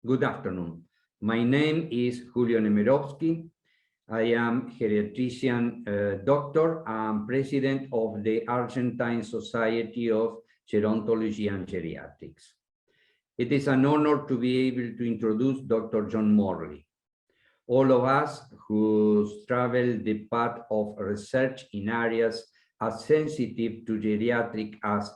Good afternoon. My name is Julio NEMEROVSKY. I am geriatrician doctor and president of the Argentine Society of Gerontology and Geriatrics. It is an honor to be able to introduce Dr. John Morley. All of us who travel the path of research in areas as sensitive to geriatric as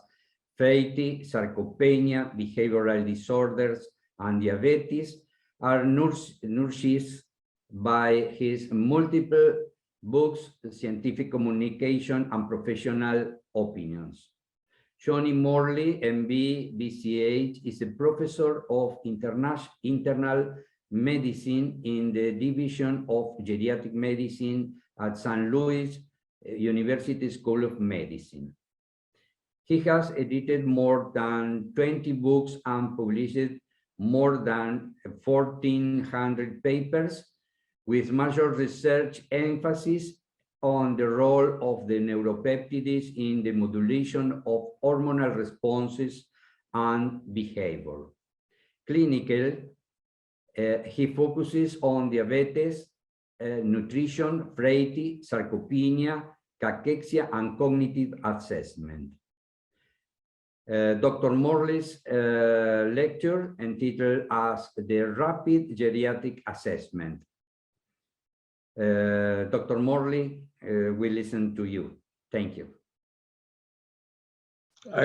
fatty, sarcopenia, behavioral disorders, and diabetes are nourished by his multiple books, scientific communication, and professional opinions. Johnny Morley, MB, BCH, is a professor of internal medicine in the Division of Geriatric Medicine at St. Louis University School of Medicine. He has edited more than 20 books and published more than 1,400 papers, with major research emphasis on the role of the neuropeptides in the modulation of hormonal responses and behavior. Clinical, he focuses on diabetes, nutrition, frailty, sarcopenia, cachexia, and cognitive assessment. Dr. Morley's lecture entitled as the Rapid Geriatric Assessment. Dr. Morley, we listen to you. Thank you.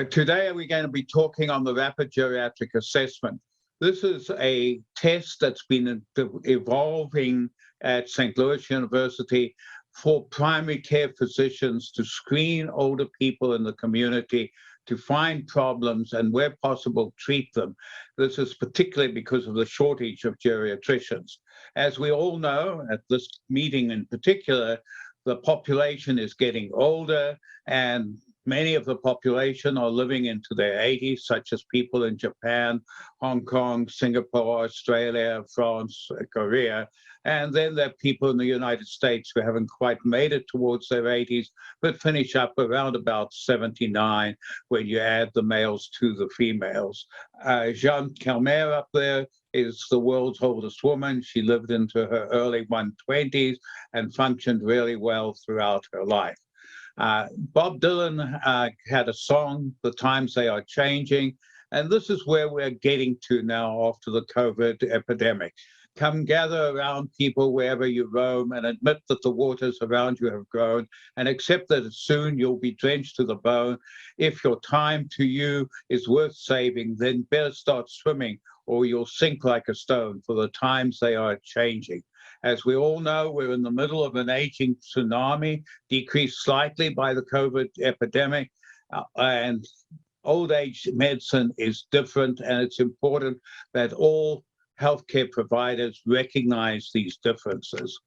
Today we're going to be talking on the Rapid Geriatric Assessment. This is a test that's been evolving at St. Louis University for primary care physicians to screen older people in the community, to find problems and, where possible, treat them. This is particularly because of the shortage of geriatricians. As we all know, at this meeting in particular, the population is getting older, and many of the population are living into their 80s, such as people in Japan, Hong Kong, Singapore, Australia, France, Korea. And then there are people in the United States who haven't quite made it towards their 80s, but finish up around about 79 when you add the males to the females. Jeanne Calment up there is the world's oldest woman. She lived into her early 120s and functioned really well throughout her life. Bob Dylan had a song, "The Times They Are Changing," and this is where we're getting to now after the COVID epidemic. Come gather around people wherever you roam and admit that the waters around you have grown, and accept that soon you'll be drenched to the bone. If your time to you is worth saving, then better start swimming or you'll sink like a stone, for the times they are changing. As we all know, we're in the middle of an aging tsunami, decreased slightly by the COVID epidemic, and old age medicine is different, and it's important that all healthcare providers recognize these differences.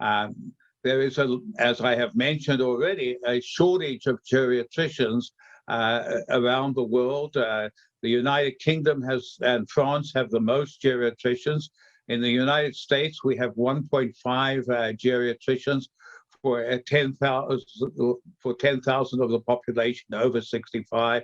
There is, as I have mentioned already, a shortage of geriatricians around the world. The United Kingdom and France have the most geriatricians. In the United States, we have 1.5 geriatricians for 10,000 of the population over 65.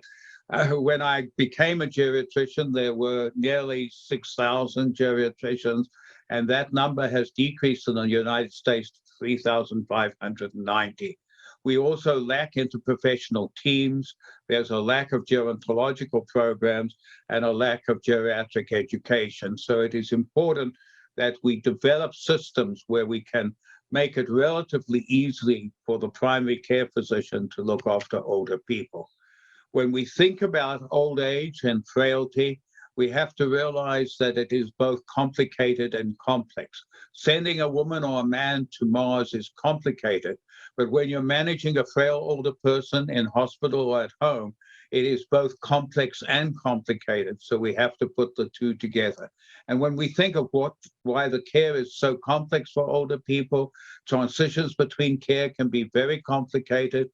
When I became a geriatrician, there were nearly 6,000 geriatricians, and that number has decreased in the United States to 3,590. We also lack interprofessional teams. There's a lack of gerontological programs and a lack of geriatric education. So it is important that we develop systems where we can make it relatively easy for the primary care physician to look after older people. When we think about old age and frailty, we have to realize that it is both complicated and complex. Sending a woman or a man to Mars is complicated, but when you're managing a frail older person in hospital or at home, it is both complex and complicated, so we have to put the two together. And when we think of why the care is so complex for older people, transitions between care can be very complicated.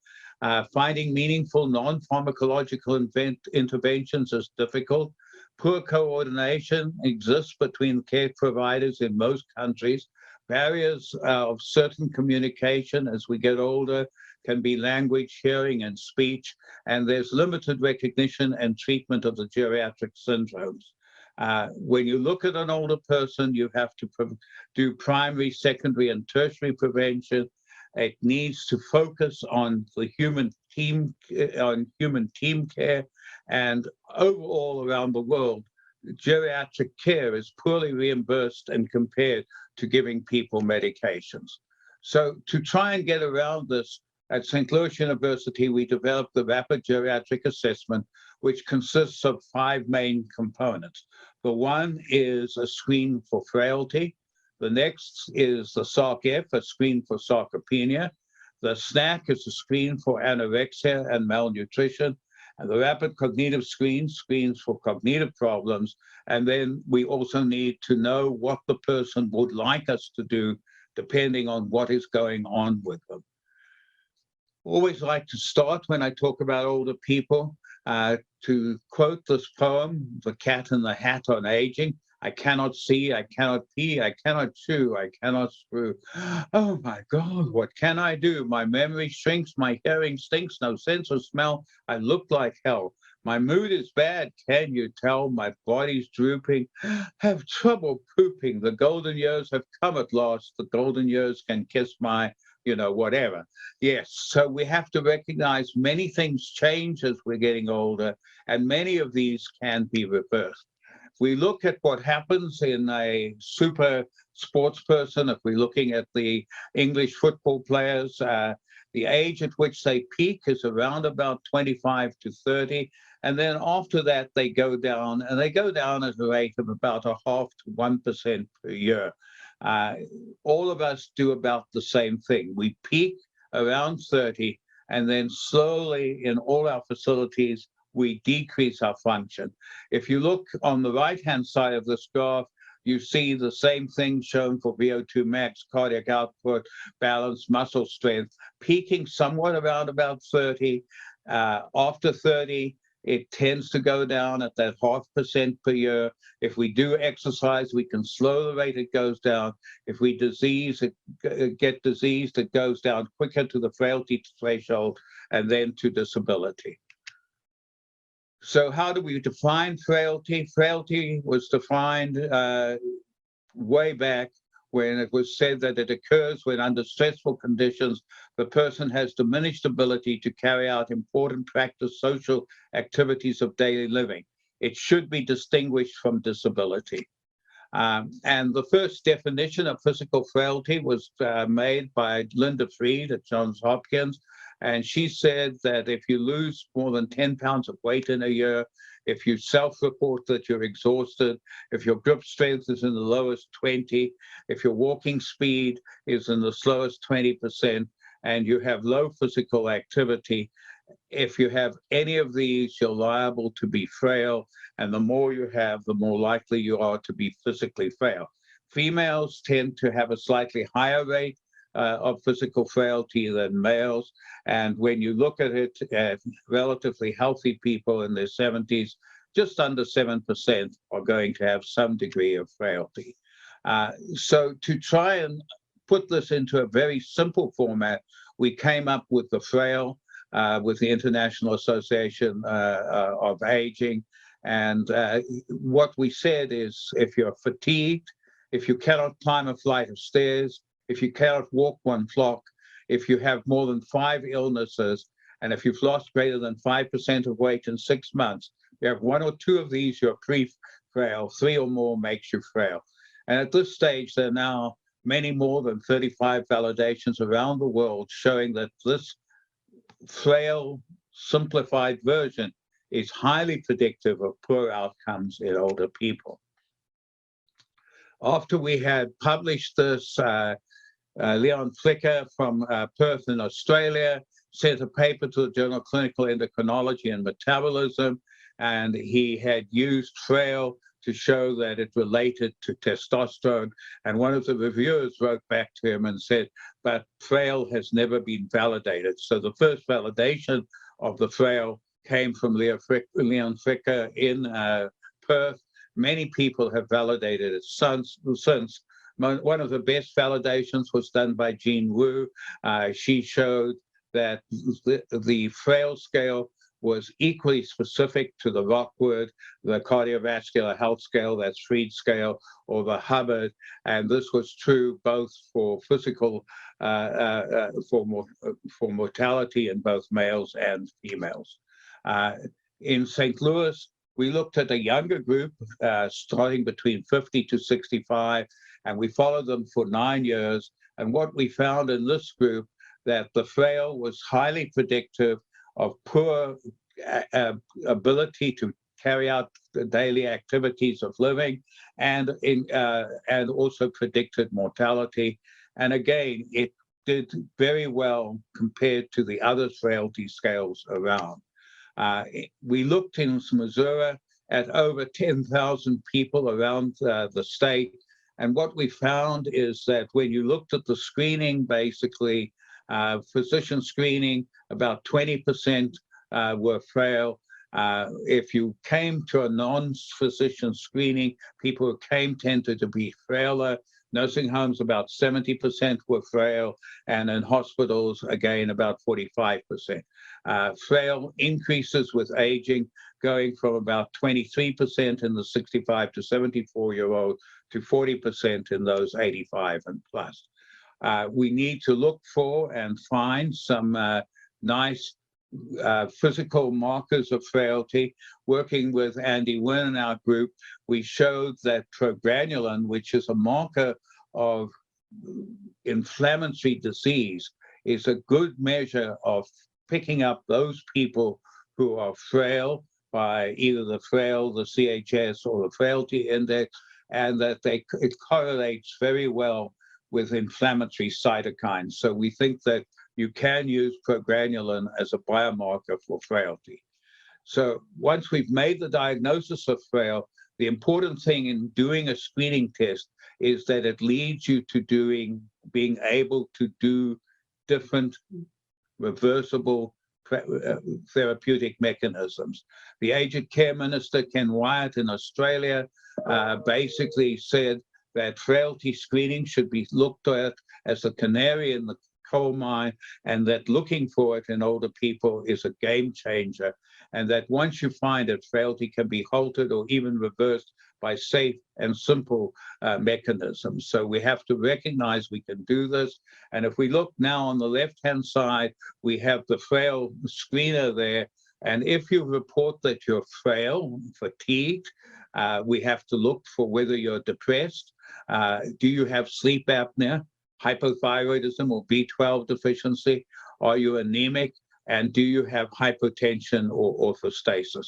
Finding meaningful non-pharmacological interventions is difficult. Poor coordination exists between care providers in most countries. Barriers of certain communication as we get older can be language, hearing, and speech, and there's limited recognition and treatment of the geriatric syndromes. When you look at an older person, you have to do primary, secondary, and tertiary prevention. It needs to focus on the human team care, and overall around the world, geriatric care is poorly reimbursed and compared to giving people medications. So to try and get around this, at St. Louis University, we developed the Rapid Geriatric Assessment, which consists of 5 main components. The one is a screen for frailty. The next is the SARC-F, a screen for sarcopenia. The SNAC is a screen for anorexia and malnutrition. And the rapid cognitive screens for cognitive problems. And then we also need to know what the person would like us to do, depending on what is going on with them. Always like to start when I talk about older people to quote this poem, The Cat in the Hat on Aging. I cannot see, I cannot pee, I cannot chew, I cannot screw. Oh my God, what can I do? My memory shrinks, my hearing stinks, no sense of smell. I look like hell. My mood is bad, can you tell? My body's drooping. Have trouble pooping. The golden years have come at last. The golden years can kiss my, whatever. Yes, so we have to recognize many things change as we're getting older, and many of these can be reversed. We look at what happens in a super sports person. If we're looking at the English football players, the age at which they peak is around about 25 to 30. And then after that, they go down, and they go down at a rate of about 0.5% to 1% per year. All of us do about the same thing. We peak around 30, and then slowly in all our facilities, we decrease our function. If you look on the right-hand side of this graph, you see the same thing shown for VO2 max, cardiac output, balance, muscle strength, peaking somewhat around about 30. After 30, it tends to go down at that 0.5% per year. If we do exercise, we can slow the rate it goes down. If we get diseased, it goes down quicker to the frailty threshold and then to disability. So how do we define frailty? Frailty was defined way back when it was said that it occurs when under stressful conditions, the person has diminished ability to carry out important practice social activities of daily living. It should be distinguished from disability. And the first definition of physical frailty was made by Linda Fried at Johns Hopkins. And she said that if you lose more than 10 pounds of weight in a year, if you self-report that you're exhausted, if your grip strength is in the lowest 20, if your walking speed is in the slowest 20%, and you have low physical activity, if you have any of these, you're liable to be frail. And the more you have, the more likely you are to be physically frail. Females tend to have a slightly higher rate of physical frailty than males. And when you look at it, relatively healthy people in their 70s, just under 7% are going to have some degree of frailty. So to try and put this into a very simple format, we came up with the FRAIL, with the International Association of Aging. And what we said is, if you're fatigued, if you cannot climb a flight of stairs, if you cannot walk 1 block, if you have more than 5 illnesses, and if you've lost greater than 5% of weight in 6 months, you have 1 or 2 of these, you're pre-frail. 3 or more makes you frail. And at this stage, there are now many more than 35 validations around the world showing that this frail, simplified version is highly predictive of poor outcomes in older people. After we had published this, Leon Flicker from Perth in Australia sent a paper to the Journal of Clinical Endocrinology and Metabolism, and he had used FRAIL to show that it related to testosterone. And one of the reviewers wrote back to him and said, but FRAIL has never been validated. So the first validation of the FRAIL came from Leon Flicker in Perth. Many people have validated it since. One of the best validations was done by Jean Wu. She showed that the FRAIL scale was equally specific to the Rockwood, the cardiovascular health scale, that's Fried scale, or the Hubbard, and this was true both for physical, for mortality in both males and females. In St. Louis, we looked at a younger group starting between 50 to 65, and we followed them for 9 years. And what we found in this group, that the frail was highly predictive of poor ability to carry out the daily activities of living, and also predicted mortality. And again, it did very well compared to the other frailty scales around. We looked in Missouri at over 10,000 people around the state. And what we found is that when you looked at the screening, basically, physician screening, about 20% were frail. If you came to a non-physician screening, people who came tended to be frailer. Nursing homes, about 70% were frail, and in hospitals, again, about 45%. Frail increases with aging, going from about 23% in the 65 to 74-year-old to 40% in those 85 and plus. We need to look for and find some nice physical markers of frailty. Working with Andy Wynn in our group, we showed that progranulin, which is a marker of inflammatory disease, is a good measure of picking up those people who are frail by either the frail, the CHS, or the frailty index, and that it correlates very well with inflammatory cytokines. So we think that you can use progranulin as a biomarker for frailty. So once we've made the diagnosis of frail, the important thing in doing a screening test is that it leads you to being able to do different reversible therapeutic mechanisms. The aged care minister, Ken Wyatt in Australia, basically said that frailty screening should be looked at as a canary in the coal mine, and that looking for it in older people is a game changer, and that once you find it, frailty can be halted or even reversed by safe and simple mechanisms. So we have to recognize we can do this. And if we look now on the left-hand side, we have the frail screener there. And if you report that you're frail, fatigued, we have to look for whether you're depressed. Do you have sleep apnea, hypothyroidism, or B12 deficiency? Are you anemic? And do you have hypotension or orthostasis?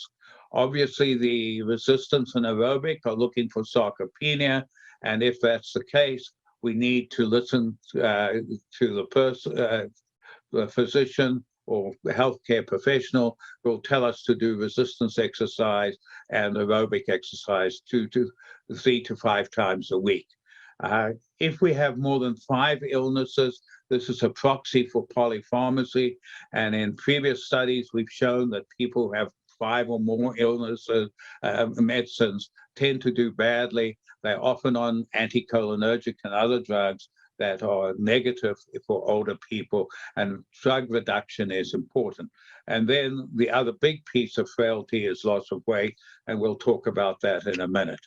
Obviously, the resistance and aerobic are looking for sarcopenia. And if that's the case, we need to listen to the physician or the healthcare professional who will tell us to do resistance exercise and aerobic exercise 3 to 5 times a week. If we have more than 5 illnesses, this is a proxy for polypharmacy. And in previous studies, we've shown that people who have 5 or more illnesses, medicines, tend to do badly. They're often on anticholinergic and other drugs that are negative for older people, and drug reduction is important. And then the other big piece of frailty is loss of weight, and we'll talk about that in a minute.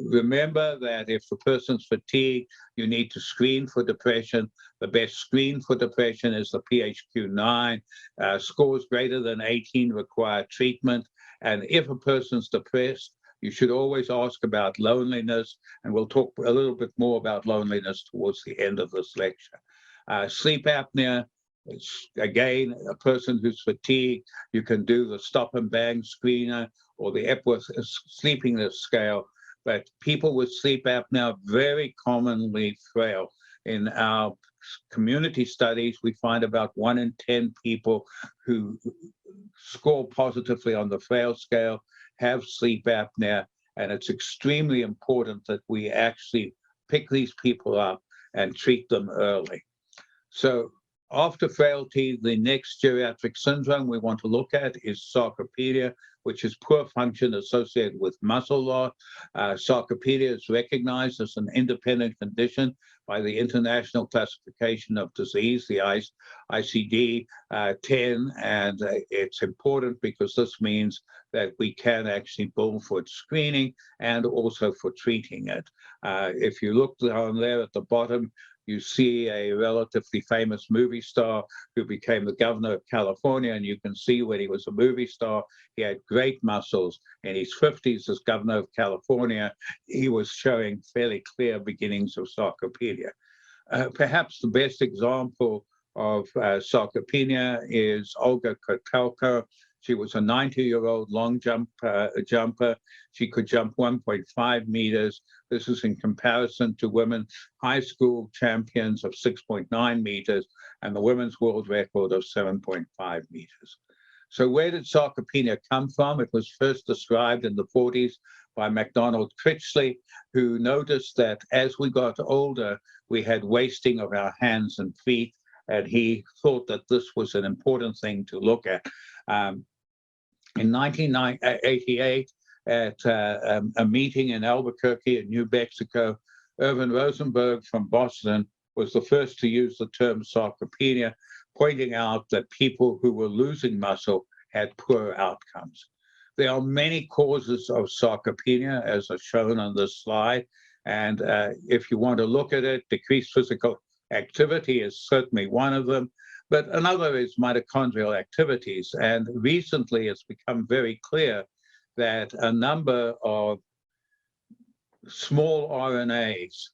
Remember that if the person's fatigued, you need to screen for depression. The best screen for depression is the PHQ-9. Scores greater than 18 require treatment. And if a person's depressed, you should always ask about loneliness, and we'll talk a little bit more about loneliness towards the end of this lecture. Sleep apnea, it's, again, a person who's fatigued, you can do the stop and bang screener or the Epworth sleepiness scale. But people with sleep apnea are very commonly frail. In our community studies, we find about 1 in 10 people who score positively on the frail scale have sleep apnea, and it's extremely important that we actually pick these people up and treat them early. So After frailty, the next geriatric syndrome we want to look at is sarcopenia, which is poor function associated with muscle loss. Sarcopenia is recognized as an independent condition by the International Classification of Disease, the ICD-10, and it's important because this means that we can actually bill for screening and also for treating it. If you look down there at the bottom, you see a relatively famous movie star who became the governor of California, and you can see when he was a movie star, he had great muscles. In his 50s as governor of California, he was showing fairly clear beginnings of sarcopenia. Perhaps the best example of sarcopenia is Olga Kotelko. She was a 90-year-old long jumper. She could jump 1.5 meters. This is in comparison to women high school champions of 6.9 meters and the women's world record of 7.5 meters. So where did sarcopenia come from? It was first described in the 40s by MacDonald Critchley, who noticed that as we got older, we had wasting of our hands and feet, and he thought that this was an important thing to look at. In 1988, at a meeting in Albuquerque in New Mexico, Irvin Rosenberg from Boston was the first to use the term sarcopenia, pointing out that people who were losing muscle had poor outcomes. There are many causes of sarcopenia, as are shown on this slide, and if you want to look at it, decreased physical activity is certainly one of them. But another is mitochondrial activities. And recently it's become very clear that a number of small RNAs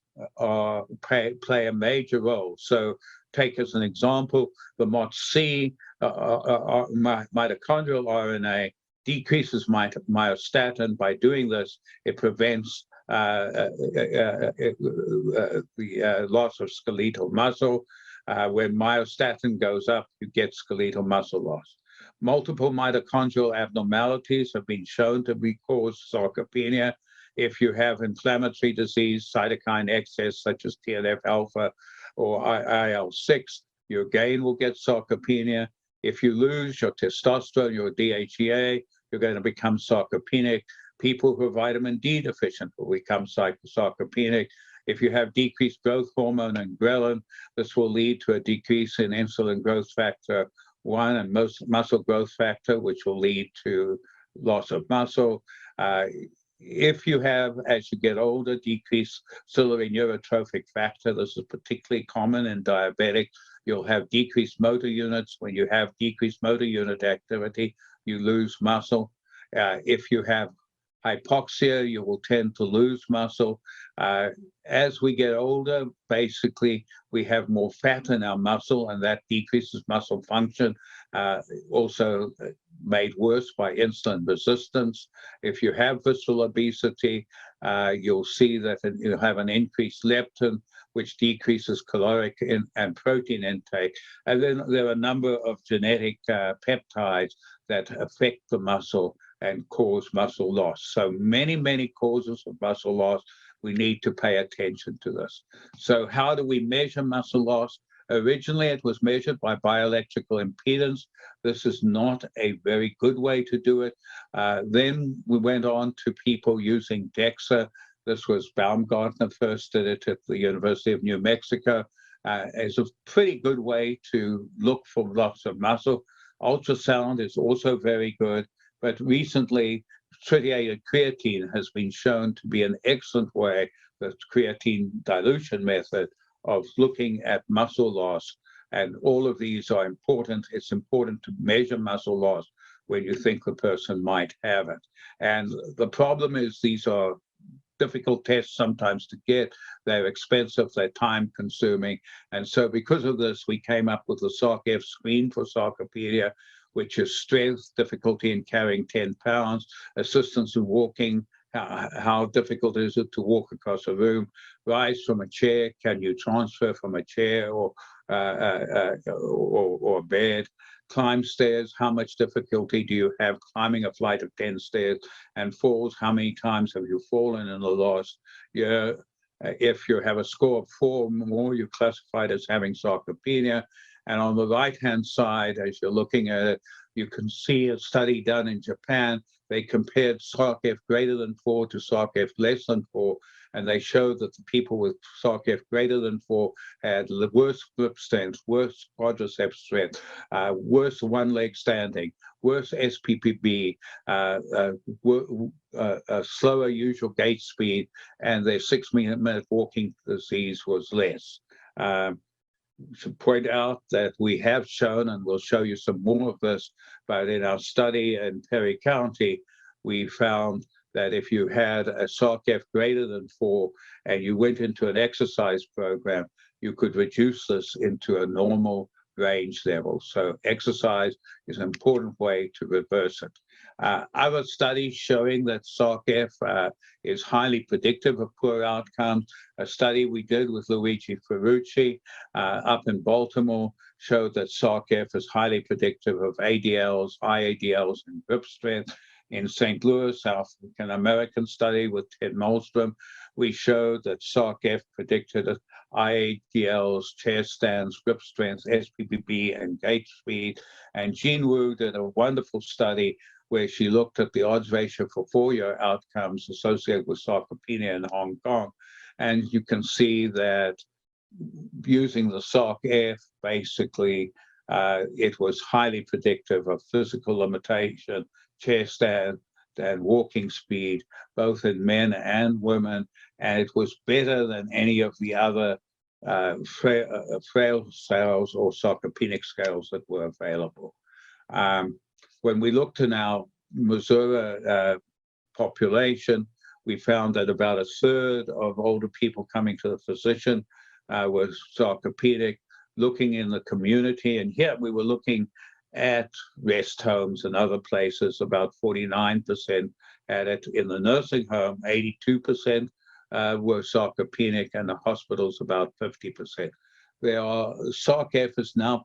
play a major role. So take as an example, the MOTC mitochondrial RNA decreases myostatin. By doing this, it prevents the loss of skeletal muscle. When myostatin goes up, you get skeletal muscle loss. Multiple mitochondrial abnormalities have been shown to cause sarcopenia. If you have inflammatory disease, cytokine excess, such as TNF-alpha or IL-6, you again will get sarcopenia. If you lose your testosterone, your DHEA, you're going to become sarcopenic. People who are vitamin D deficient will become sarcopenic. If you have decreased growth hormone and ghrelin, this will lead to a decrease in insulin growth factor 1 and muscle growth factor, which will lead to loss of muscle. If you have, as you get older, decreased ciliary neurotrophic factor, this is particularly common in diabetics, you'll have decreased motor units. When you have decreased motor unit activity, you lose muscle. If you have hypoxia, you will tend to lose muscle. As we get older, basically, we have more fat in our muscle, and that decreases muscle function, also made worse by insulin resistance. If you have visceral obesity, you'll see that you have an increased leptin, which decreases caloric and protein intake. And then there are a number of genetic peptides that affect the muscle and cause muscle loss. So many, many causes of muscle loss. We need to pay attention to this. So how do we measure muscle loss? Originally, it was measured by bioelectrical impedance. This is not a very good way to do it. Then we went on to people using DEXA. This was Baumgartner first did it at the University of New Mexico. It's a pretty good way to look for loss of muscle. Ultrasound is also very good, but recently tritiated creatine has been shown to be an excellent way, the creatine dilution method, of looking at muscle loss. And all of these are important. It's important to measure muscle loss when you think the person might have it. And the problem is these are difficult tests sometimes to get. They're expensive, they're time consuming. And so because of this, we came up with the SARC-F screen for sarcopenia, which is strength, difficulty in carrying 10 pounds, assistance in walking, how difficult is it to walk across a room, rise from a chair, can you transfer from a chair or a bed, climb stairs, how much difficulty do you have climbing a flight of 10 stairs, and falls, how many times have you fallen in the last year? If you have a score of 4 or more, you're classified as having sarcopenia. And on the right-hand side, as you're looking at it, you can see a study done in Japan. They compared SARC-F greater than 4 to SARC-F less than 4, and they showed that the people with SARC-F greater than 4 had the worse grip strength, worse quadriceps strength, worse one-leg standing, worse SPPB, slower usual gait speed, and their 6-minute walking disease was less. Should point out that we have shown, and we'll show you some more of this, but in our study in Perry County, we found that if you had a SARC-F greater than 4 and you went into an exercise program, you could reduce this into a normal range level. So exercise is an important way to reverse it. Other studies showing that SARC-F is highly predictive of poor outcomes. A study we did with Luigi Ferrucci up in Baltimore showed that SARC-F is highly predictive of ADLs, IADLs, and grip strength. In St. Louis, African American study with Ted Malmstrom, we showed that SARC-F predicted IADLs, chair stands, grip strength, SPPB, and gait speed. And Jean Wu did a wonderful study where she looked at the odds ratio for 4-year outcomes associated with sarcopenia in Hong Kong. And you can see that using the SARC-F, basically, it was highly predictive of physical limitation, chair stand, and walking speed, both in men and women, and it was better than any of the other frail scales or sarcopenic scales that were available. When we looked in our Missouri population, we found that about 1/3 of older people coming to the physician was sarcopenic. Looking in the community, and here we were looking at rest homes and other places, about 49% had it. In the nursing home, 82% were sarcopenic, and the hospitals about 50%. SARC-F is now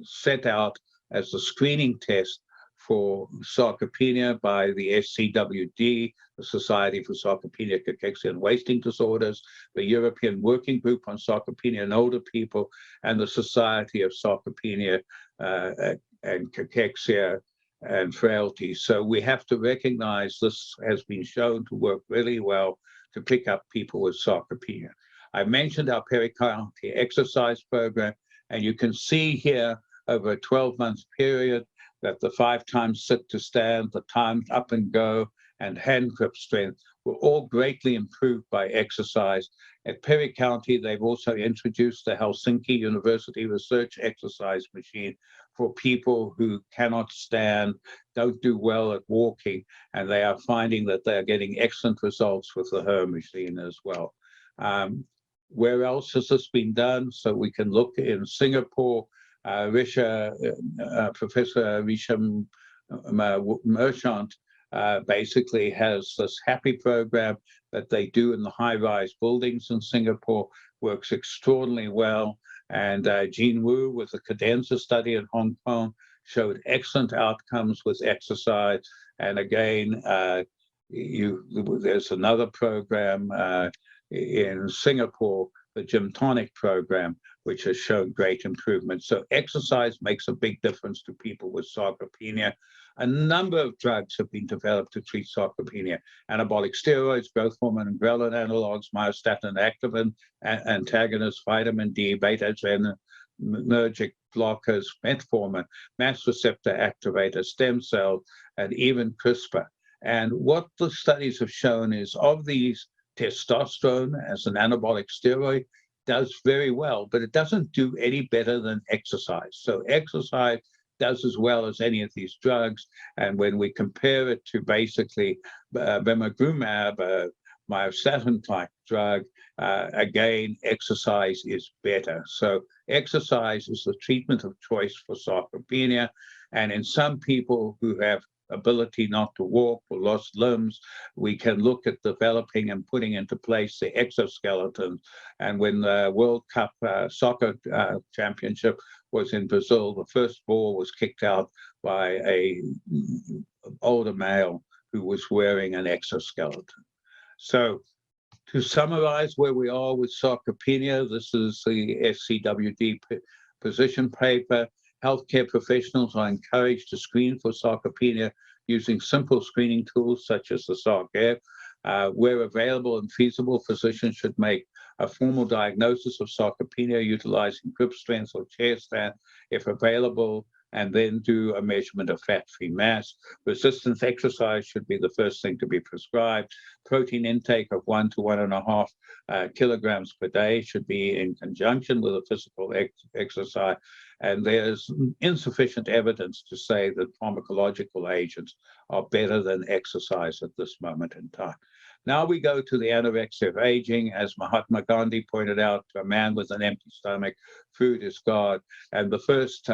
set out as the screening test for sarcopenia by the SCWD, the Society for Sarcopenia, Cachexia, and Wasting Disorders, the European Working Group on Sarcopenia in Older People, and the Society of Sarcopenia and Cachexia and Frailty. So we have to recognize this has been shown to work really well to pick up people with sarcopenia. I mentioned our Perry County exercise program, and you can see here over a 12-month period that the 5 times sit to stand, the time up and go, and hand grip strength were all greatly improved by exercise. At Perry County, they've also introduced the Helsinki University Research Exercise Machine for people who cannot stand, don't do well at walking, and they are finding that they're getting excellent results with the HER machine as well. Where else has this been done? So we can look in Singapore. Professor Risham Merchant basically has this happy program that they do in the high-rise buildings in Singapore, works extraordinarily well. And Jean Wu with the cadenza study in Hong Kong showed excellent outcomes with exercise. And again, there's another program in Singapore, the Gym Tonic program, which has shown great improvement. So exercise makes a big difference to people with sarcopenia. A number of drugs have been developed to treat sarcopenia: anabolic steroids, growth hormone and ghrelin analogs, myostatin activin antagonists, vitamin D, beta-adrenergic blockers, metformin, mast receptor activators, stem cells, and even CRISPR. And what the studies have shown is, of these, testosterone as an anabolic steroid does very well, but it doesn't do any better than exercise. So exercise does as well as any of these drugs. And when we compare it to basically bimagrumab, a myostatin-type drug, again, exercise is better. So exercise is the treatment of choice for sarcopenia. And in some people who have ability not to walk or lost limbs, we can look at developing and putting into place the exoskeleton. And when the World Cup soccer championship was in Brazil, the first ball was kicked out by an older male who was wearing an exoskeleton. So to summarize where we are with sarcopenia, this is the SCWD position paper. Healthcare professionals are encouraged to screen for sarcopenia using simple screening tools such as the SARC-F. Where available and feasible, physicians should make a formal diagnosis of sarcopenia utilizing grip strength or chair stand if available, and then do a measurement of fat-free mass. Resistance exercise should be the first thing to be prescribed. Protein intake of 1 to 1.5 kilograms per day should be in conjunction with a physical exercise. And there's insufficient evidence to say that pharmacological agents are better than exercise at this moment in time. Now we go to the anorexia of aging. As Mahatma Gandhi pointed out, to a man with an empty stomach, food is God. And the first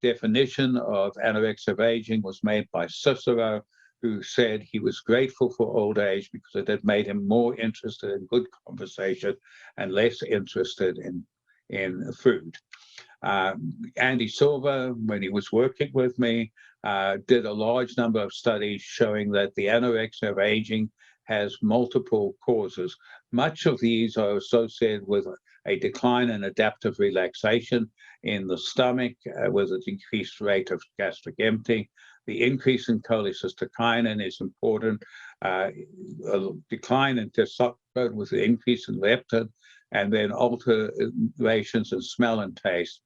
definition of anorexia of aging was made by Cicero, who said he was grateful for old age because it had made him more interested in good conversation and less interested in food. Andy Silver, when he was working with me, did a large number of studies showing that the anorexia of aging has multiple causes. Much of these are associated with a decline in adaptive relaxation in the stomach, with a decreased rate of gastric emptying. The increase in cholecystokinin is important. A decline in testosterone with the increase in leptin, and then alterations in smell and taste.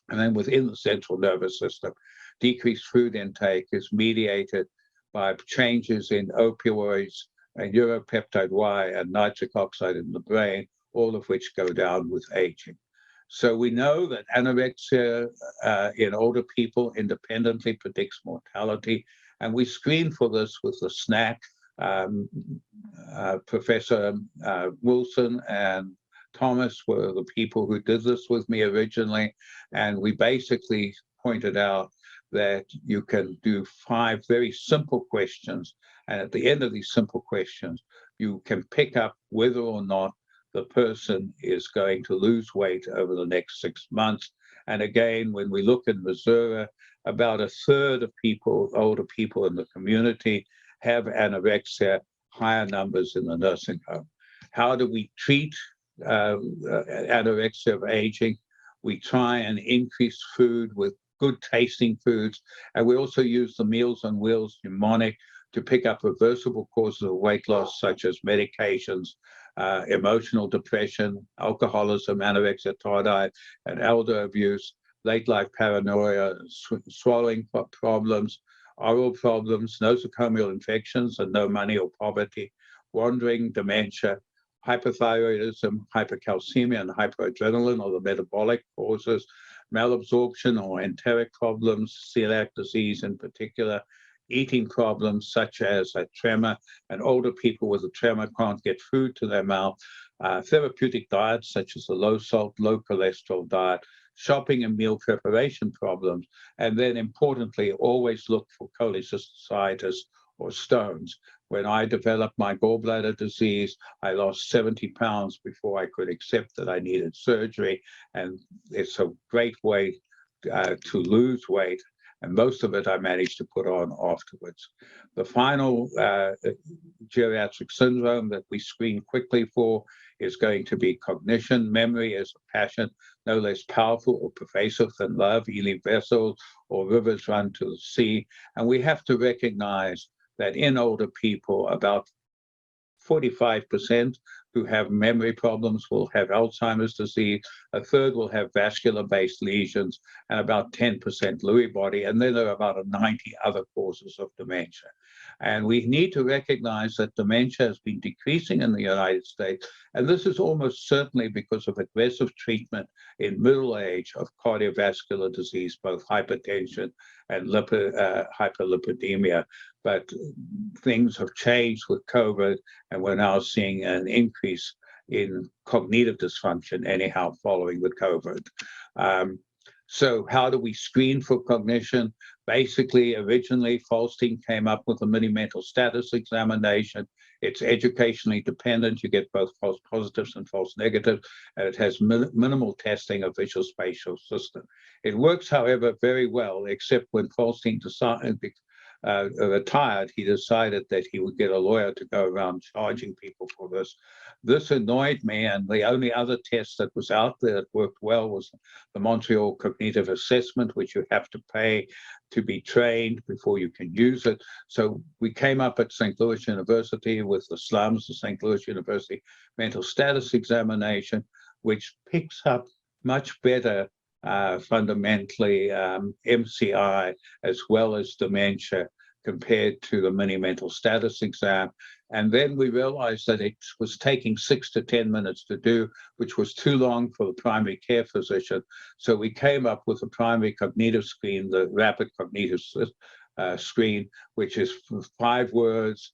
And then within the central nervous system, decreased food intake is mediated by changes in opioids and neuropeptide Y and nitric oxide in the brain, all of which go down with aging. So we know that anorexia in older people independently predicts mortality, and we screen for this with the SNAC. Professor Wilson and Thomas were the people who did this with me originally, and we basically pointed out that you can do 5 very simple questions, and at the end of these simple questions, you can pick up whether or not the person is going to lose weight over the next 6 months. And again, when we look in Missouri, about a third of people, older people in the community, have anorexia, higher numbers in the nursing home. How do we treat anorexia of aging? We try and increase food with good tasting foods, and we also use the Meals on Wheels mnemonic to pick up reversible causes of weight loss, such as medications, emotional depression, alcoholism, anorexia tardive, and elder abuse, late life paranoia, swallowing problems, oral problems, nosocomial infections, and no money or poverty, wandering, dementia, hypothyroidism, hypercalcemia, and hyperadrenaline, or the metabolic causes, malabsorption or enteric problems, celiac disease in particular, eating problems such as a tremor, and older people with a tremor can't get food to their mouth, therapeutic diets such as the low salt, low cholesterol diet, shopping and meal preparation problems, and then importantly, always look for cholecystitis or stones. When I developed my gallbladder disease, I lost 70 pounds before I could accept that I needed surgery, and it's a great way to lose weight, and most of it I managed to put on afterwards. The final geriatric syndrome that we screen quickly for is going to be cognition. Memory is a passion no less powerful or pervasive than love. Ely vessels or rivers run to the sea, and we have to recognize that in older people, about 45% who have memory problems will have Alzheimer's disease, a third will have vascular-based lesions, and about 10% Lewy body, and then there are about 90 other causes of dementia. And we need to recognize that dementia has been decreasing in the United States, and this is almost certainly because of aggressive treatment in middle age of cardiovascular disease, both hypertension and hyperlipidemia. But things have changed with COVID, and we're now seeing an increase in cognitive dysfunction anyhow following the COVID. So how do we screen for cognition? Basically, originally, Falstein came up with a mini mental status examination. It's educationally dependent. You get both false positives and false negatives, and it has minimal testing of visual spatial system. It works, however, very well, except when Falstein retired, he decided that he would get a lawyer to go around charging people for this. This annoyed me, and the only other test that was out there that worked well was the Montreal Cognitive Assessment, which you have to pay to be trained before you can use it. So we came up at St. Louis University with the SLUMS, the St. Louis University Mental Status Examination, which picks up much better fundamentally MCI as well as dementia compared to the mini mental status exam. And then we realized that it was taking 6 to 10 minutes to do, which was too long for the primary care physician. So we came up with a primary cognitive screen, the rapid cognitive screen, which is 5 words.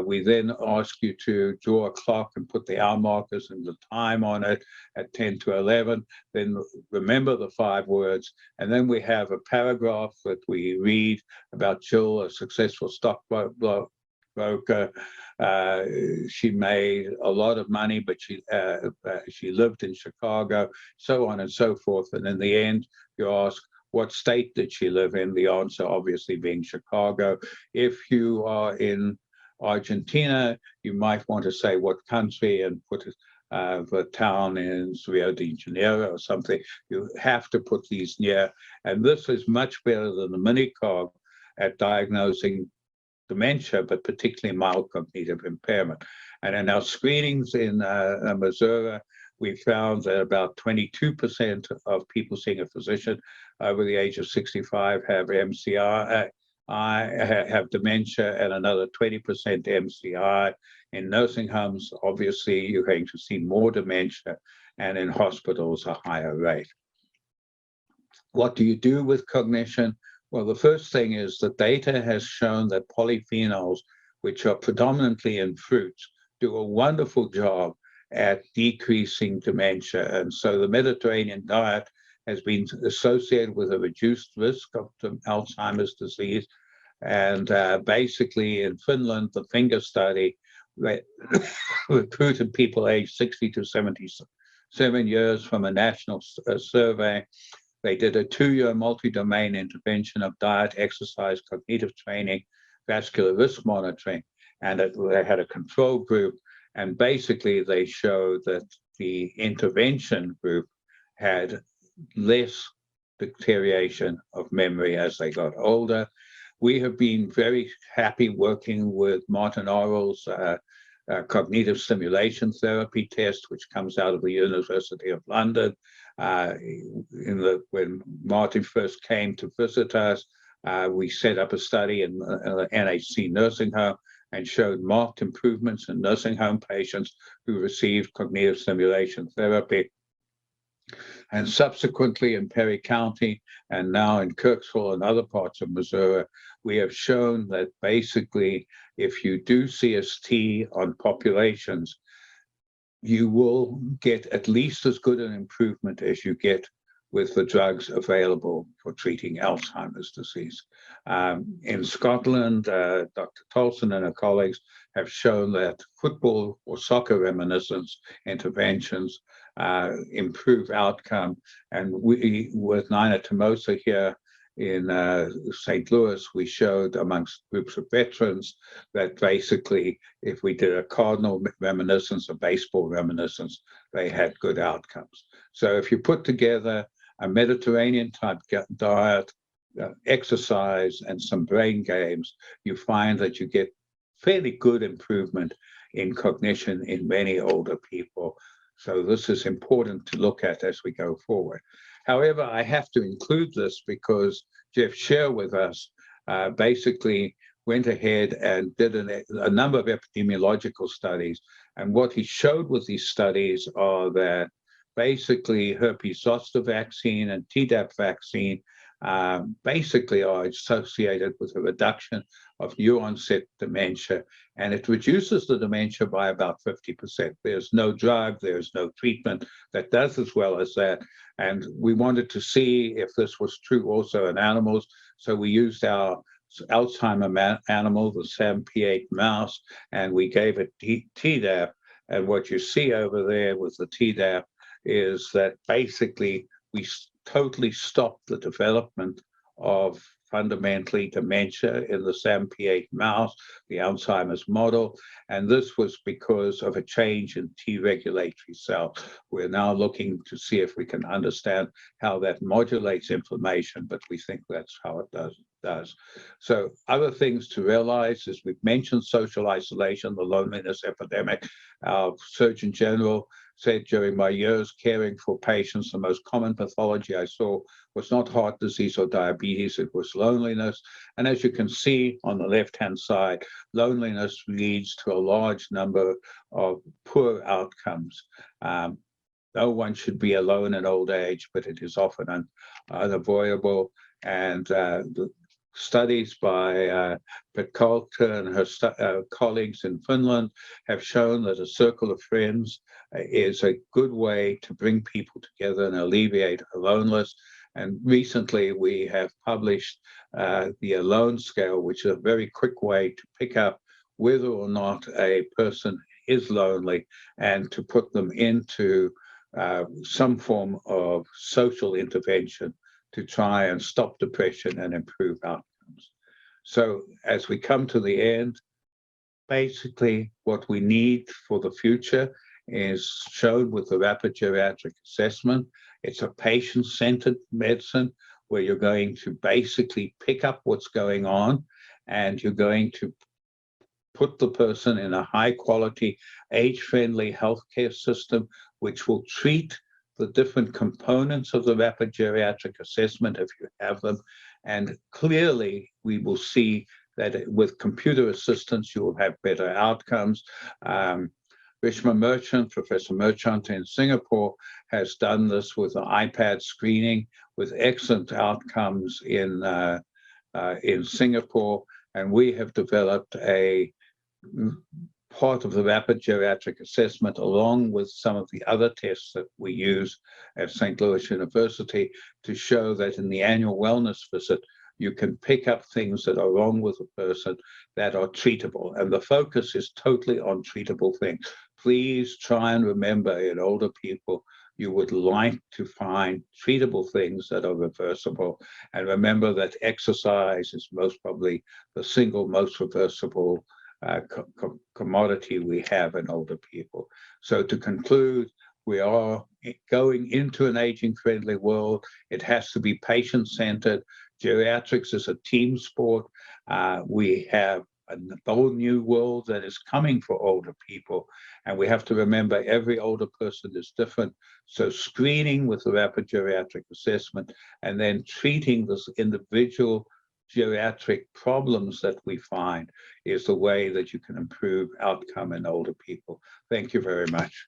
We then ask you to draw a clock and put the hour markers and the time on it at 10 to 11, then remember the 5 words. And then we have a paragraph that we read about Jill, a successful stockbroker. She made a lot of money, but she lived in Chicago, so on and so forth. And in the end, you ask, what state did she live in? The answer obviously being Chicago. If you are in Argentina, you might want to say what country and put the town in Rio de Janeiro or something. You have to put these near, and this is much better than the mini-cog at diagnosing dementia, but particularly mild cognitive impairment. And in our screenings in Missouri, we found that about 22% of people seeing a physician over the age of 65 have MCI. I have dementia, and another 20% MCI. In nursing homes, obviously, you're going to see more dementia, and in hospitals, a higher rate. What do you do with cognition? Well, the first thing is that data has shown that polyphenols, which are predominantly in fruits, do a wonderful job at decreasing dementia. And so the Mediterranean diet has been associated with a reduced risk of Alzheimer's disease. And basically in Finland, the finger study recruited people aged 60 to 77 years from a national survey. They did a 2-year multi-domain intervention of diet, exercise, cognitive training, vascular risk monitoring, and they had a control group. And basically they showed that the intervention group had less deterioration of memory as they got older. We have been very happy working with Martin Orrell's cognitive stimulation therapy test, which comes out of the University of London. When Martin first came to visit us, we set up a study in NHC nursing home and showed marked improvements in nursing home patients who received cognitive stimulation therapy. And subsequently in Perry County and now in Kirksville and other parts of Missouri, we have shown that basically if you do CST on populations, you will get at least as good an improvement as you get with the drugs available for treating Alzheimer's disease. In Scotland, Dr. Tolson and her colleagues have shown that football or soccer reminiscence interventions improve outcome. And we, with Nina Tomosa here in St. Louis, we showed amongst groups of veterans that basically if we did a cardinal reminiscence, a baseball reminiscence, they had good outcomes. So if you put together a Mediterranean type diet, exercise, and some brain games, you find that you get fairly good improvement in cognition in many older people. So this is important to look at as we go forward. However, I have to include this because Jeff Scher with us basically went ahead and did a number of epidemiological studies. And what he showed with these studies are that basically herpes zoster vaccine and Tdap vaccine basically are associated with a reduction of new onset dementia, and it reduces the dementia by about 50%. There's no drug, there's no treatment that does as well as that. And we wanted to see if this was true also in animals. So we used our Alzheimer animal, the SAMP8 mouse, and we gave it Tdap. And what you see over there with the Tdap is that basically we totally stopped the development of fundamentally dementia in the SAMP8 mouse, the Alzheimer's model. And this was because of a change in T regulatory cells. We're now looking to see if we can understand how that modulates inflammation, but we think that's how it does. So other things to realize is we've mentioned social isolation, the loneliness epidemic. Our Surgeon General said during my years caring for patients, the most common pathology I saw was not heart disease or diabetes, it was loneliness. And as you can see on the left-hand side, loneliness leads to a large number of poor outcomes. No one should be alone in old age, but it is often unavoidable. And the studies by Pekkalta and her colleagues in Finland have shown that a circle of friends is a good way to bring people together and alleviate loneliness. And recently we have published the Alone Scale, which is a very quick way to pick up whether or not a person is lonely and to put them into some form of social intervention to try and stop depression and improve outcomes. So as we come to the end, basically what we need for the future is shown with the rapid geriatric assessment. It's a patient-centered medicine where you're going to basically pick up what's going on and you're going to put the person in a high-quality, age-friendly healthcare system which will treat the different components of the rapid geriatric assessment if you have them. And clearly, we will see that with computer assistance, you will have better outcomes. Rishma Merchant, Professor Merchant in Singapore, has done this with an iPad screening with excellent outcomes in Singapore. And we have developed a part of the rapid geriatric assessment along with some of the other tests that we use at St. Louis University to show that in the annual wellness visit, you can pick up things that are wrong with a person that are treatable. And the focus is totally on treatable things. Please try and remember in older people, you would like to find treatable things that are reversible. And remember that exercise is most probably the single most reversible commodity we have in older people. So to conclude, we are going into an aging-friendly world. It has to be patient-centered. Geriatrics is a team sport. We have a whole new world that is coming for older people. And we have to remember every older person is different. So screening with the rapid geriatric assessment and then treating this individual geriatric problems that we find is the way that you can improve outcome in older people. Thank you very much.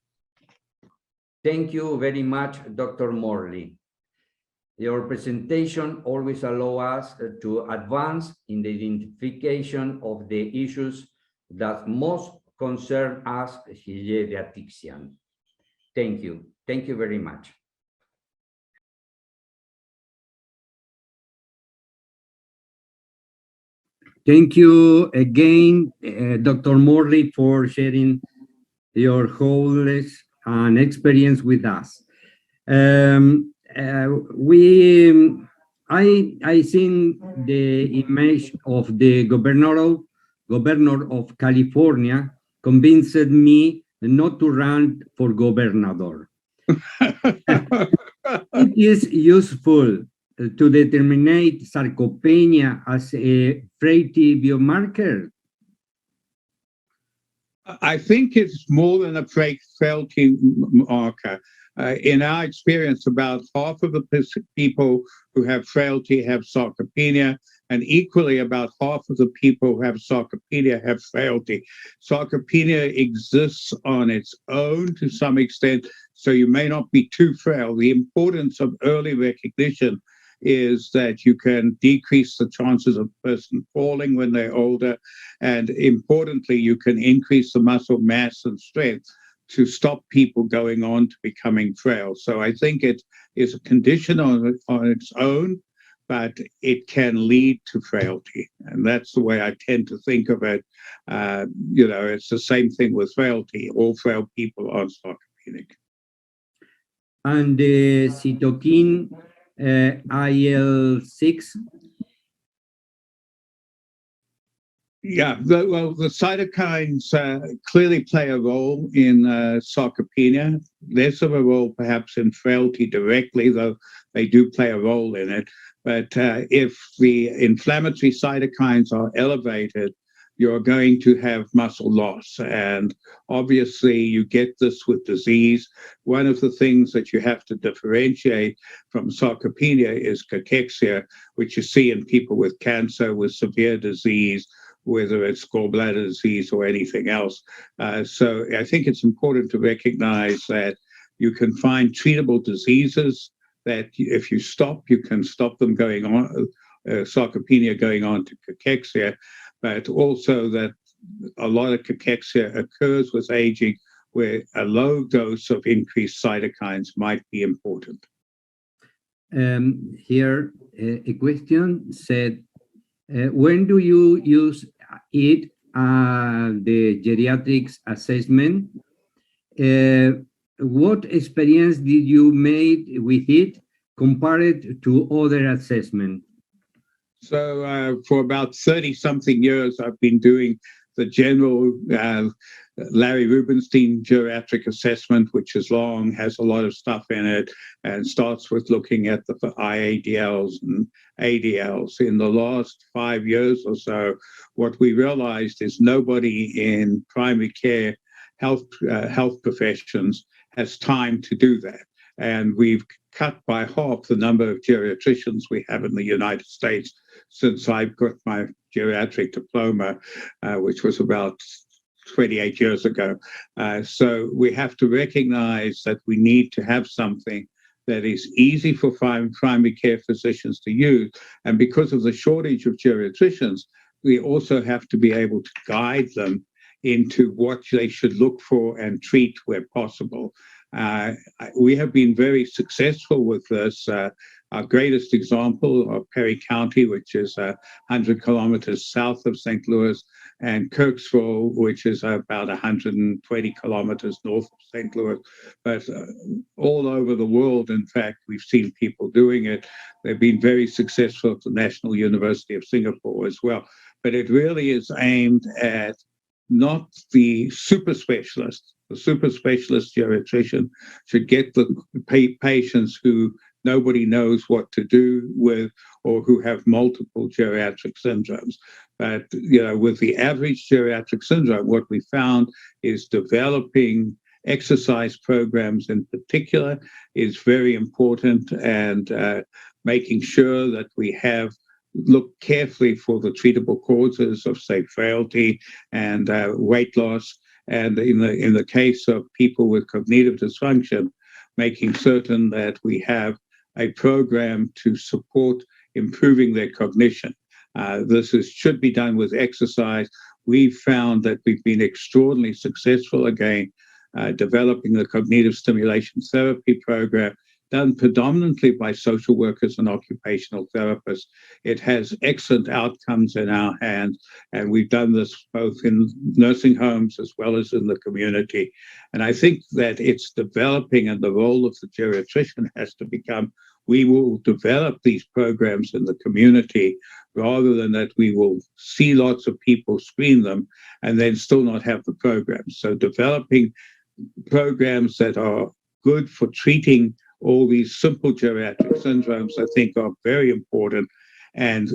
Thank you very much, Dr. Morley. Your presentation always allows us to advance in the identification of the issues that most concern us as geriatricians. Thank you. Thank you very much. Thank you again, Dr. Morley, for sharing your knowledge and experience with us. I seen the image of the governor of California convinced me not to run for governor. It is useful to determine sarcopenia as a frailty biomarker. I think it's more than a frailty marker. In our experience, about half of the people who have frailty have sarcopenia, and equally about half of the people who have sarcopenia have frailty. Sarcopenia exists on its own to some extent, so you may not be too frail. The importance of early recognition is that you can decrease the chances of a person falling when they're older, and importantly, you can increase the muscle mass and strength to stop people going on to becoming frail. So I think it is a condition on its own, but it can lead to frailty. And that's the way I tend to think of it. It's the same thing with frailty. All frail people are sarcopenic. And the cytokine IL-6 Yeah, the cytokines clearly play a role in sarcopenia, less of a role perhaps in frailty directly, though they do play a role in it. But if the inflammatory cytokines are elevated, you're going to have muscle loss. And obviously, you get this with disease. One of the things that you have to differentiate from sarcopenia is cachexia, which you see in people with cancer, with severe disease, whether it's gallbladder disease or anything else. So I think it's important to recognize that you can find treatable diseases that if you stop, you can stop them going on, sarcopenia going on to cachexia, but also that a lot of cachexia occurs with aging where a low dose of increased cytokines might be important. Here, a question said, when do you use it, the geriatrics assessment? What experience did you make with it compared to other assessments? So for about 30-something years, I've been doing the general Larry Rubenstein geriatric assessment, which is long, has a lot of stuff in it, and starts with looking at the IADLs and ADLs. In the last 5 years or so, what we realized is nobody in primary care health professions has time to do that. And we've cut by half the number of geriatricians we have in the United States since I've got my geriatric diploma, which was about 28 years ago. So we have to recognize that we need to have something that is easy for primary care physicians to use. And because of the shortage of geriatricians, we also have to be able to guide them into what they should look for and treat where possible. We have been very successful with this. Our greatest example of Perry County, which is 100 kilometers south of St. Louis, and Kirksville, which is about 120 kilometers north of St. Louis. But all over the world, in fact, we've seen people doing it. They've been very successful at the National University of Singapore as well. But it really is aimed at not the super specialist. The super specialist geriatrician should get the patients who nobody knows what to do with or who have multiple geriatric syndromes. But with the average geriatric syndrome, what we found is developing exercise programs in particular is very important, and making sure that we look carefully for the treatable causes of, say, frailty and weight loss. And in the case of people with cognitive dysfunction, making certain that we have a program to support improving their cognition. This should be done with exercise. We've found that we've been extraordinarily successful, again, developing the cognitive stimulation therapy program, done predominantly by social workers and occupational therapists. It has excellent outcomes in our hands, and we've done this both in nursing homes as well as in the community. And I think that it's developing, and the role of the geriatrician has to become, we will develop these programs in the community rather than that we will see lots of people, screen them, and then still not have the programs. So developing programs that are good for treating all these simple geriatric syndromes, I think, are very important, and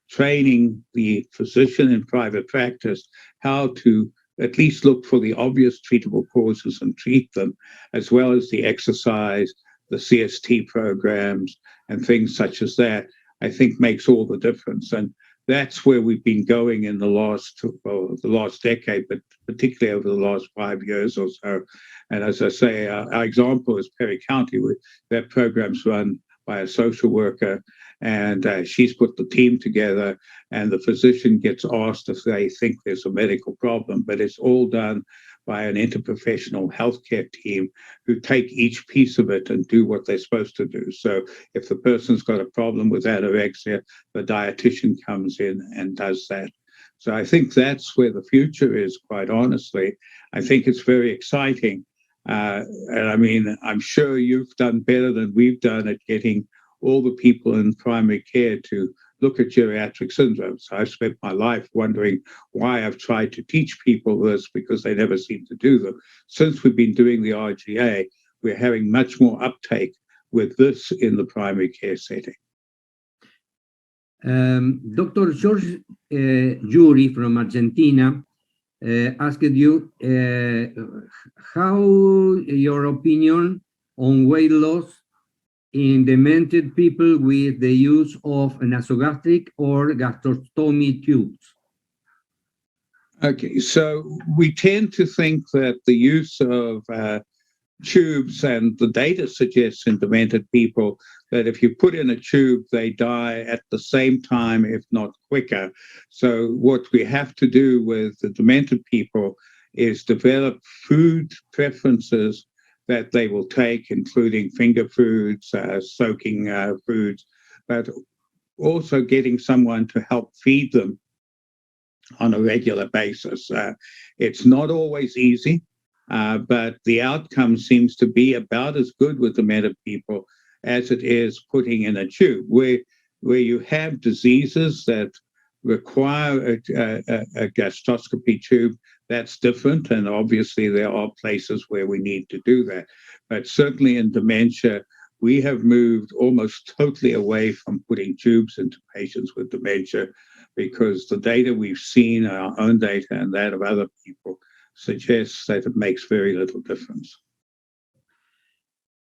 training the physician in private practice how to at least look for the obvious treatable causes and treat them, as well as the exercise, the CST programs, and things such as that, I think makes all the difference. And that's where we've been going in the last decade, but particularly over the last 5 years or so. And as I say, our example is Perry County, where their program's run by a social worker, and she's put the team together, and the physician gets asked if they think there's a medical problem, but it's all done by an interprofessional healthcare team who take each piece of it and do what they're supposed to do. So if the person's got a problem with anorexia, the dietitian comes in and does that. So I think that's where the future is, quite honestly. I think it's very exciting. And I mean, I'm sure you've done better than we've done at getting all the people in primary care to look at geriatric syndrome. So I've spent my life wondering why I've tried to teach people this, because they never seem to do them. Since we've been doing the RGA, we're having much more uptake with this in the primary care setting. Dr. George Yuri from Argentina asked you how your opinion on weight loss in demented people with the use of nasogastric or gastrostomy tubes. Okay, so we tend to think that the use of tubes, and the data suggests in demented people that if you put in a tube, they die at the same time, if not quicker. So what we have to do with the demented people is develop food preferences that they will take, including finger foods, soaking foods, but also getting someone to help feed them on a regular basis. It's not always easy. But the outcome seems to be about as good with demented people as it is putting in a tube. Where you have diseases that require a gastroscopy tube, that's different. And obviously there are places where we need to do that. But certainly in dementia, we have moved almost totally away from putting tubes into patients with dementia, because the data we've seen, our own data and that of other people, suggests that it makes very little difference.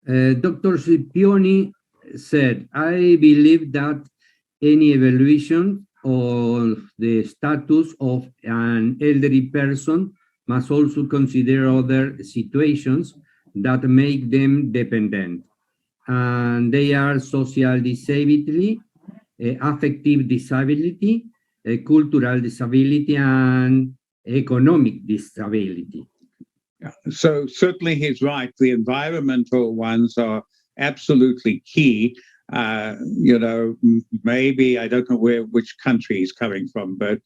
Dr. Scipioni said, I believe that any evaluation of the status of an elderly person must also consider other situations that make them dependent. And they are social disability, affective disability, cultural disability, and economic disability. Yeah. So certainly he's right. The environmental ones are absolutely key. Maybe, I don't know which country he's coming from, but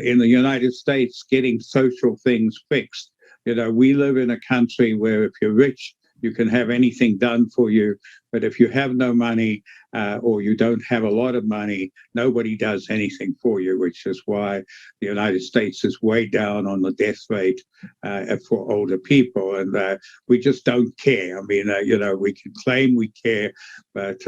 in the United States, getting social things fixed. We live in a country where if you're rich, you can have anything done for you. But if you have no money or you don't have a lot of money, nobody does anything for you, which is why the United States is way down on the death rate for older people. And we just don't care. I mean, we can claim we care, but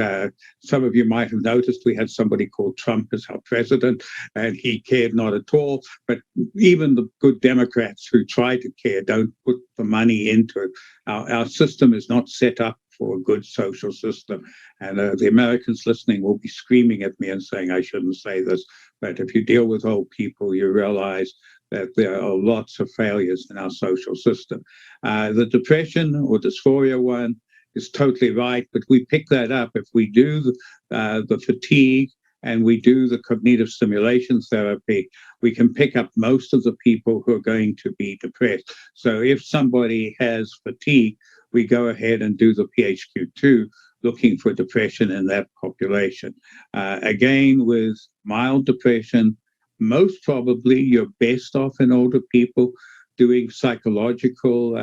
some of you might have noticed we had somebody called Trump as our president, and he cared not at all. But even the good Democrats who try to care don't put the money into it. Our system is not set up for a good social system. And the Americans listening will be screaming at me and saying I shouldn't say this. But if you deal with old people, you realize that there are lots of failures in our social system. The depression or dysphoria one is totally right, but we pick that up if we do the fatigue and we do the cognitive stimulation therapy. We can pick up most of the people who are going to be depressed. So if somebody has fatigue, we go ahead and do the PHQ-2, looking for depression in that population. Again, with mild depression, most probably you're best off in older people doing psychological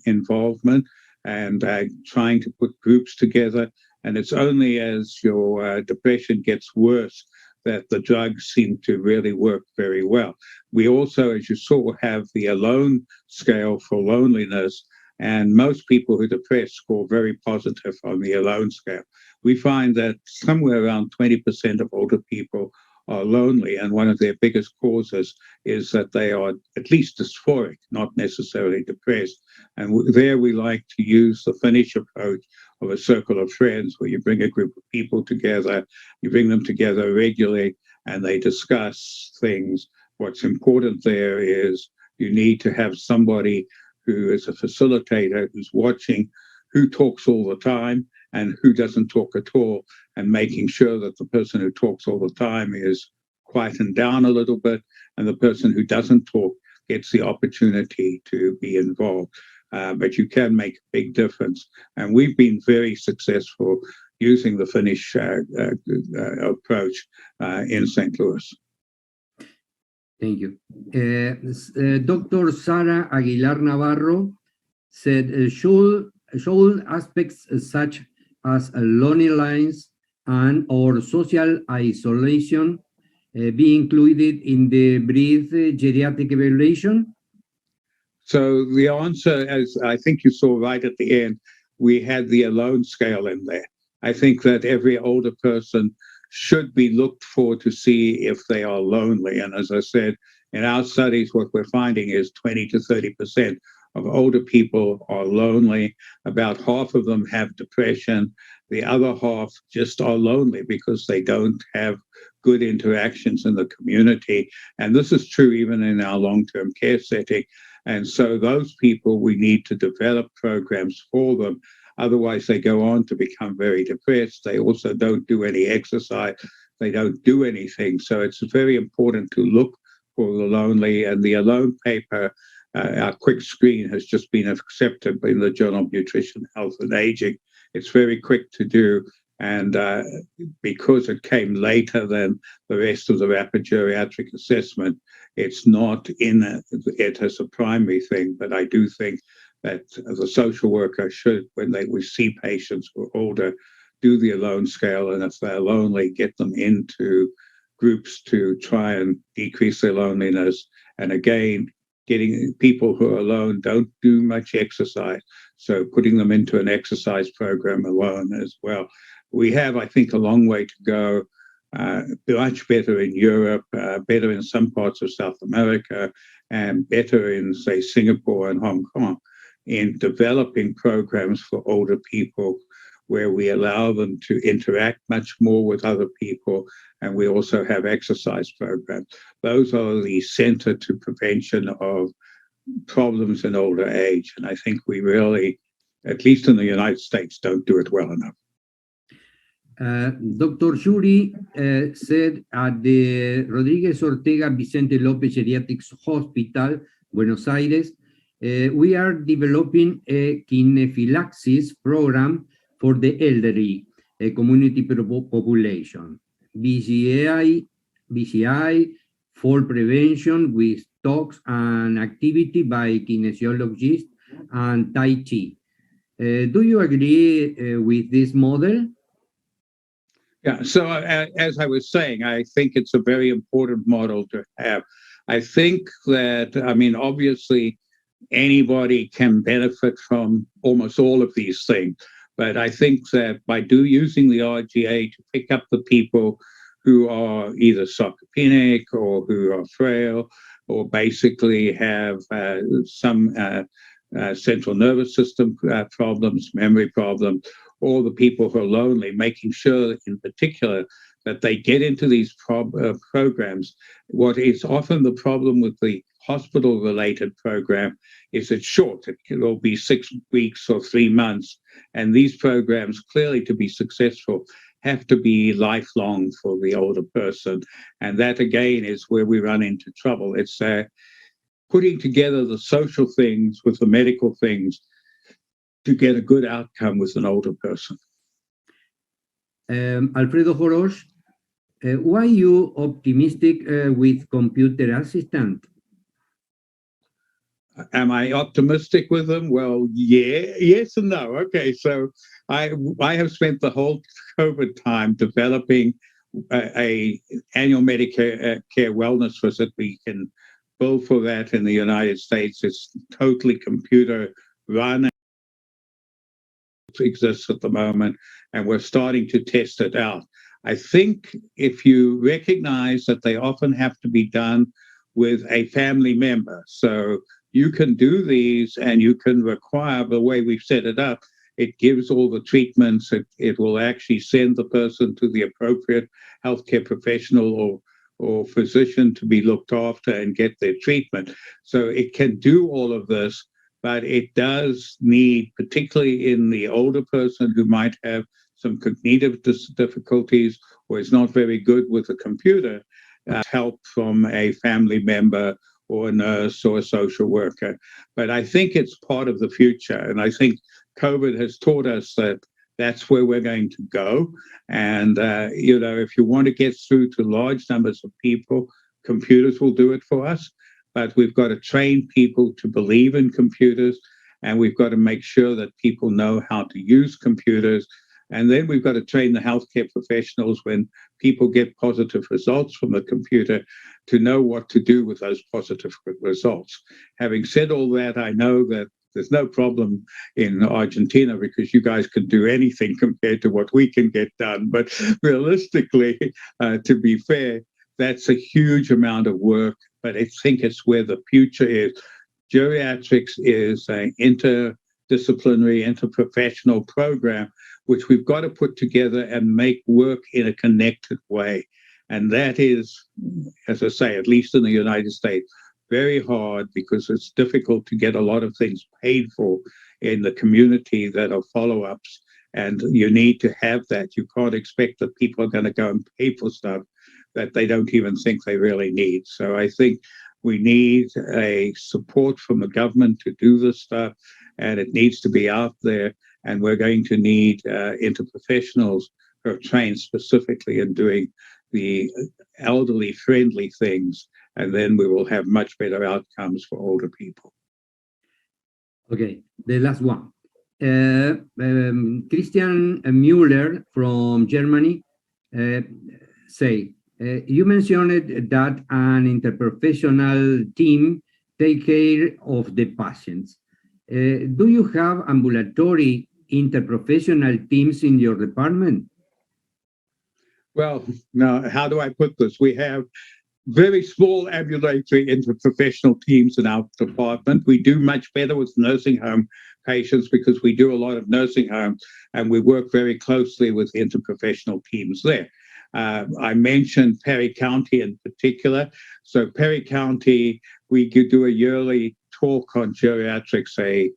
involvement and trying to put groups together. And it's only as your depression gets worse that the drugs seem to really work very well. We also, as you saw, have the alone scale for loneliness, and most people who are depressed score very positive on the alone scale. We find that somewhere around 20% of older people are lonely, and one of their biggest causes is that they are at least dysphoric, not necessarily depressed. And there we like to use the Finnish approach of a circle of friends, where you bring a group of people together, you bring them together regularly, and they discuss things. What's important there is you need to have somebody who is a facilitator, who's watching who talks all the time and who doesn't talk at all, and making sure that the person who talks all the time is quietened down a little bit, and the person who doesn't talk gets the opportunity to be involved. But you can make a big difference. And we've been very successful using the Finnish approach in St. Louis. Thank you. Dr. Sara Aguilar Navarro said, should aspects such as loneliness, and or social isolation be included in the brief geriatric evaluation? So the answer, as I think you saw right at the end, we had the alone scale in there. I think that every older person should be looked for to see if they are lonely. And as I said, in our studies, what we're finding is 20 to 30% of older people are lonely. About half of them have depression. The other half just are lonely because they don't have good interactions in the community. And this is true even in our long-term care setting. And so those people, we need to develop programs for them. Otherwise, they go on to become very depressed. They also don't do any exercise. They don't do anything. So it's very important to look for the lonely. And the Alone paper, our quick screen, has just been accepted in the Journal of Nutrition, Health and Aging. It's very quick to do. And because it came later than the rest of the rapid geriatric assessment, it's not in it as a primary thing. But I do think that the social worker should, when we see patients who are older, do the Alone scale. And if they're lonely, get them into groups to try and decrease their loneliness. And again, getting people who are alone don't do much exercise. So putting them into an exercise program alone as well. We have, I think, a long way to go. Much better in Europe, better in some parts of South America, and better in, say, Singapore and Hong Kong in developing programs for older people where we allow them to interact much more with other people, and we also have exercise programs. Those are the center to prevention of problems in older age, and I think we really, at least in the United States, don't do it well enough. Dr. Yuri said at the Rodriguez Ortega Vicente Lopez Geriatric Hospital, Buenos Aires, we are developing a kinephylaxis program for the elderly community population, BCI, fall prevention with talks and activity by kinesiologists and Tai Chi. Do you agree with this model? Yeah, so as I was saying, I think it's a very important model to have. I think that, I mean, obviously, anybody can benefit from almost all of these things. But I think that by using the RGA to pick up the people who are either sarcopenic or who are frail or basically have some central nervous system problems, memory problems, or the people who are lonely, making sure in particular that they get into these programs. What is often the problem with the hospital-related program is it's short. It will be 6 weeks or 3 months. And these programs, clearly to be successful, have to be lifelong for the older person. And that, again, is where we run into trouble. It's putting together the social things with the medical things to get a good outcome with an older person. Alfredo Jorosh, why are you optimistic with computer assistant? Am I optimistic with them? Well, yeah, yes and no. Okay, so I have spent the whole COVID time developing a annual Medicare wellness visit. We can bill for that in the United States. It's totally computer run. Exists at the moment, and we're starting to test it out. I think if you recognize that they often have to be done with a family member, so you can do these and you can require the way we've set it up. It gives all the treatments. It will actually send the person to the appropriate healthcare professional or physician to be looked after and get their treatment. So it can do all of this, but it does need, particularly in the older person who might have some cognitive difficulties or is not very good with a computer, help from a family member or a nurse or a social worker. But I think it's part of the future. And I think COVID has taught us that that's where we're going to go. And, if you want to get through to large numbers of people, computers will do it for us. But we've got to train people to believe in computers, and we've got to make sure that people know how to use computers. And then we've got to train the healthcare professionals when people get positive results from the computer to know what to do with those positive results. Having said all that, I know that there's no problem in Argentina because you guys can do anything compared to what we can get done. But realistically, to be fair, that's a huge amount of work, but I think it's where the future is. Geriatrics is an interdisciplinary, interprofessional program, which we've got to put together and make work in a connected way. And that is, as I say, at least in the United States, very hard because it's difficult to get a lot of things paid for in the community that are follow-ups. And you need to have that. You can't expect that people are going to go and pay for stuff that they don't even think they really need. So I think we need a support from the government to do this stuff, and it needs to be out there. And we're going to need interprofessionals who are trained specifically in doing the elderly-friendly things, and then we will have much better outcomes for older people. Okay, the last one. Christian Mueller from Germany say, you mentioned that an interprofessional team take care of the patients. Do you have ambulatory interprofessional teams in your department? Well, now, how do I put this? We have very small ambulatory interprofessional teams in our department. We do much better with nursing home patients because we do a lot of nursing homes and we work very closely with interprofessional teams there. I mentioned Perry County in particular. So Perry County, we do a yearly talk on geriatrics, a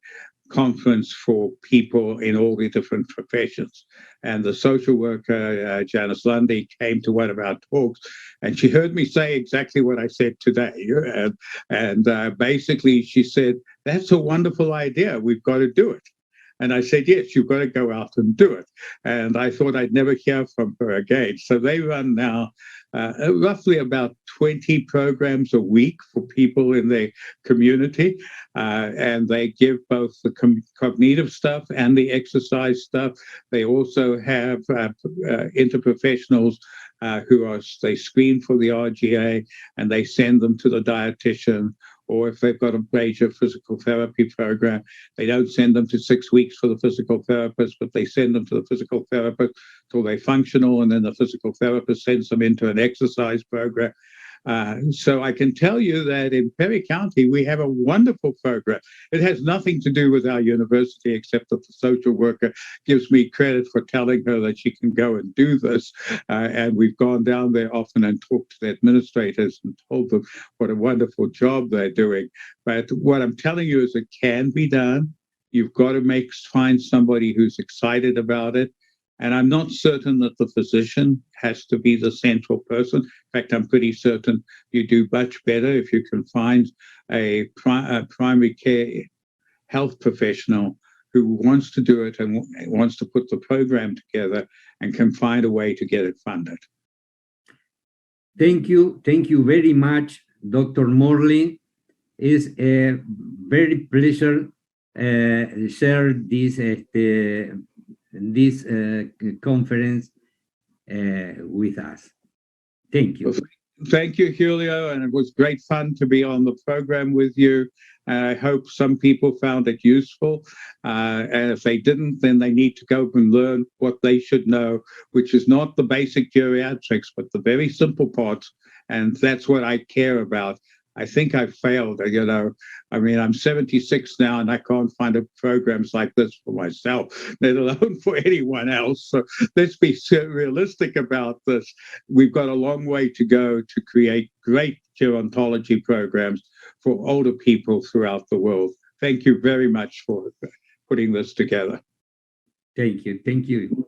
conference for people in all the different professions. And the social worker, Janice Lundy, came to one of our talks, and she heard me say exactly what I said today. And basically, she said, that's a wonderful idea. We've got to do it. And I said, yes, you've got to go out and do it. And I thought I'd never hear from her again. So they run now roughly about 20 programs a week for people in their community. And they give both the cognitive stuff and the exercise stuff. They also have interprofessionals they screen for the RGA and they send them to the dietitian. Or if they've got a major physical therapy program, they don't send them to 6 weeks for the physical therapist, but they send them to the physical therapist till they're functional, and then the physical therapist sends them into an exercise program. So I can tell you that in Perry County, we have a wonderful program. It has nothing to do with our university, except that the social worker gives me credit for telling her that she can go and do this. And we've gone down there often and talked to the administrators and told them what a wonderful job they're doing. But what I'm telling you is it can be done. You've got to find somebody who's excited about it. And I'm not certain that the physician has to be the central person. In fact, I'm pretty certain you do much better if you can find a primary care health professional who wants to do it and wants to put the program together and can find a way to get it funded. Thank you. Thank you very much, Dr. Morley. It's a very pleasure share this conference with us. Thank you. Well, thank you, Julio, and it was great fun to be on the program with you. I hope some people found it useful. And if they didn't, then they need to go and learn what they should know, which is not the basic geriatrics, but the very simple parts. And that's what I care about. I think I failed, I mean, I'm 76 now and I can't find programs like this for myself, let alone for anyone else. So let's be realistic about this. We've got a long way to go to create great gerontology programs for older people throughout the world. Thank you very much for putting this together. Thank you. Thank you.